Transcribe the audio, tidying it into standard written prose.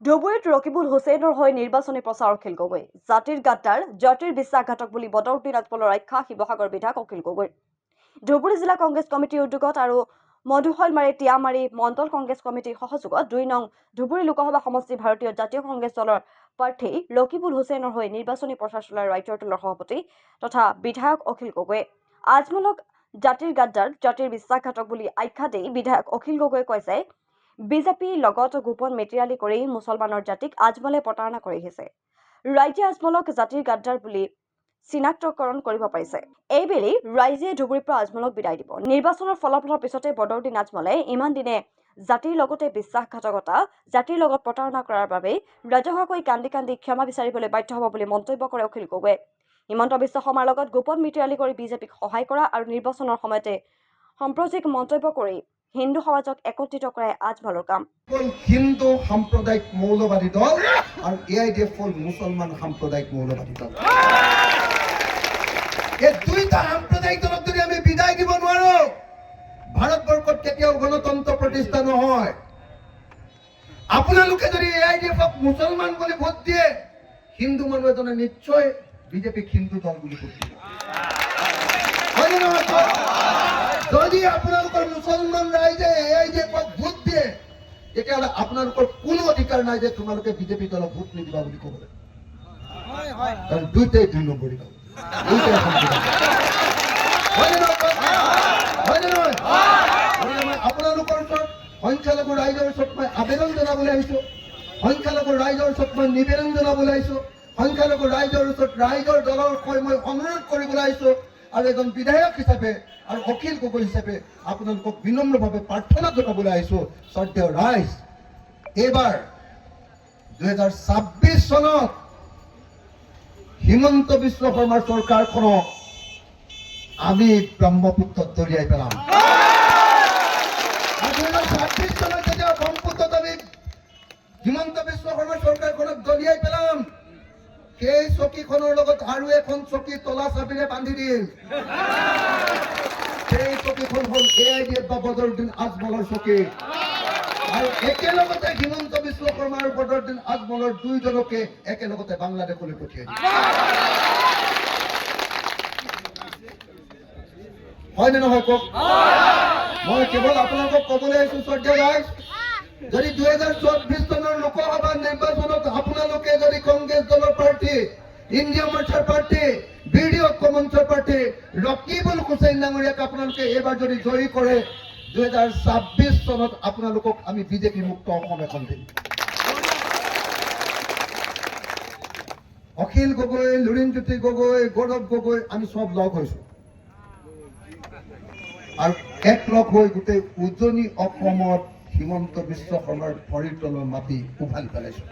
ধুবুৰীত ৰকিবুল হুছেইনৰ হৈ নিৰ্বাচনী প্ৰচাৰ অখিল গগৈ। জাতিৰ গাদ্দাৰ, জাতিৰ বিশ্বাসঘাতক বুলি বদৰুদ্দিন আজমলৰ আখ্যা শিৱসাগৰ বিধায়ক অখিল গগৈ। ধুবুৰী জিলা কংগ্ৰেছ কমিটিৰ উদ্যোগত আৰু মধুশৈলমাৰী টিয়ামাৰী মণ্ডল কংগ্ৰেছ কমিটিৰ সহযোগত ২ নং ধুবুৰী লোকসভা সমষ্টি ভাৰতীয় জাতীয় কংগ্ৰেছ দলৰ প্ৰাৰ্থী ৰকিবুল হুছেইনৰ হৈ নিৰ্বাচনী প্ৰচাৰ চলাই ৰাজ্যৰ দলৰ সভাপতি তথা বিধায়ক অখিল গগৈয়ে আজমলক জাতিৰ গাদ্দাৰ, জাতিৰ বিশ্বাসঘাতক বুলি আখ্যা দি বিধায়ক অখিল গগৈয়ে কয় যে বিজেপিৰ লগত গোপন মিত্ৰালি কৰি মুছলমানৰ জাতিক আজমলে প্ৰতাৰণা কৰি আহিছে। ৰাইজে আজমলক জাতিৰ গাদ্দাৰ বুলি চিনাক্তকৰণ কৰিব পাৰিছে। এইবেলি ৰাইজে ধুবুৰীৰ পৰা আজমলক বিদায় দিব। নিৰ্বাচনৰ ফলাফলৰ পিছতে বদৰুদ্দিন আজমলে ইমান দিনে জাতিৰ লগতে বিশ্বাসঘাতকতা, জাতিৰ লগত প্ৰতাৰণা কৰাৰ বাবে ৰাজহুৱাকৈ কান্দি কান্দি ক্ষমা বিচাৰিবলৈ বাধ্য হ'ব বুলি মন্তব্য কৰে অখিল গগৈয়ে। হিমন্ত বিশ্ব শৰ্মাৰ লগত গোপন মিত্ৰালি কৰি বিজেপিক সহায় কৰা আৰু নিৰ্বাচনৰ সময়তে সাম্প্ৰদায়িক মন্তব্য কৰি হিন্দু সমাজক একত্ৰিত কৰাই আজমলৰ কাম। হিন্দু সাম্প্ৰদায়িক মৌলবাদী দল আৰু এআইডিএফ হ'ল মুছলমান সাম্প্ৰদায়িক মৌলবাদী দল। এই দুইটা সাম্প্ৰদায়িক দলক যদি আমি বিদায় দিব নোৱাৰো, ভাৰতবৰ্ষত কেতিয়াও গণতন্ত্ৰ প্ৰতিষ্ঠা নহয়। আপোনালোকে যদি এআইডিএফক মুছলমান বুলি ভোট দিয়ে, হিন্দু মানুহ এজনে নিশ্চয় বিজেপিক হিন্দু দল বুলি ভোট দিব। যদি আপোনালোকৰ মুছলমান ৰাইজে এআইডিএফক ভোট দিয়ে, তেতিয়াহ'লে আপোনালোকৰ কোনো অধিকাৰ নাই যে তোমালোকে বিজেপি দলক ভোট নিদিবা বুলি ক'বলৈ। কাৰণ দুইটাই ২ নম্বৰী দল। আপোনালোকৰ ওচৰত সংখ্যালঘু ৰাইজৰ ওচৰত মই আবেদন জনাবলৈ আহিছো, সংখ্যালঘু ৰাইজৰ ওচৰত মই নিবেদন জনাবলৈ আহিছো, সংখ্যালঘু ৰাইজৰ ওচৰত ৰাইজৰ দলৰ হৈ মই অনুৰোধ কৰিবলৈ আহিছো আৰু এজন বিধায়ক হিচাপে আৰু অখিল গগৈ হিচাপে আপোনালোকক বিনম্ৰভাৱে প্ৰাৰ্থনা জনাবলৈ আহিছো। শ্ৰদ্ধেয় ৰাইজ, এইবাৰ ২০২৬ চনত হিমন্ত বিশ্ব শৰ্মাৰ চৰকাৰখনক আমি ব্ৰহ্মপুত্ৰত দলিয়াই পেলাম। ২০২৬ চনত যেতিয়া ব্ৰহ্মপুত্ৰত আমি হিমন্ত বিশ্ব শৰ্মাৰ চৰকাৰখনক দলিয়াই পেলাম, সেই চকীখনৰ লগত আৰু এখন চকী তলা চাবিৰে বান্ধি দিম। সেই চকীখন হ'ল এআইডিএফ বা বদৰুদ্দিন আজমলৰ চকী। আৰু একেলগতে হিমন্ত বিশ্ব শৰ্মা আৰু বদৰুদ্দিন আজমলৰ দুইজনকে একেলগতে বাংলাদেশলৈ পঠিয়াই দিম। হয়নে নহয় কওক? মই কেৱল আপোনালোকক ক'বলৈ আহিছো, শ্ৰদ্ধেয় ৰাইজ, যদি ২০২৪ চনৰ লোকসভা নিৰ্বাচনত আপোনালোকে যদি কংগ্ৰেছ দলৰ প্ৰাৰ্থী, ইণ্ডিয়া মৰ্চাৰ প্ৰাৰ্থী, বিডিঅ মঞ্চৰ প্ৰাৰ্থী ৰকিবুল হুছেইন ডাঙৰীয়াক আপোনালোকে এইবাৰ যদি জয়ী কৰে, ২০২৬ চনত আপোনালোকক আমি বিজেপি মুক্ত অসম এখন দিম। অখিল গগৈ, লুৰিণজ্যোতি গগৈ, গৌৰৱ গগৈ, আমি চব লগ হৈছো আৰু একলগ হৈ গোটেই উজনি অসমত হিমন্ত বিশ্ব শৰ্মাৰ ভৰিৰ তলৰ মাটি উভালি পেলাইছো।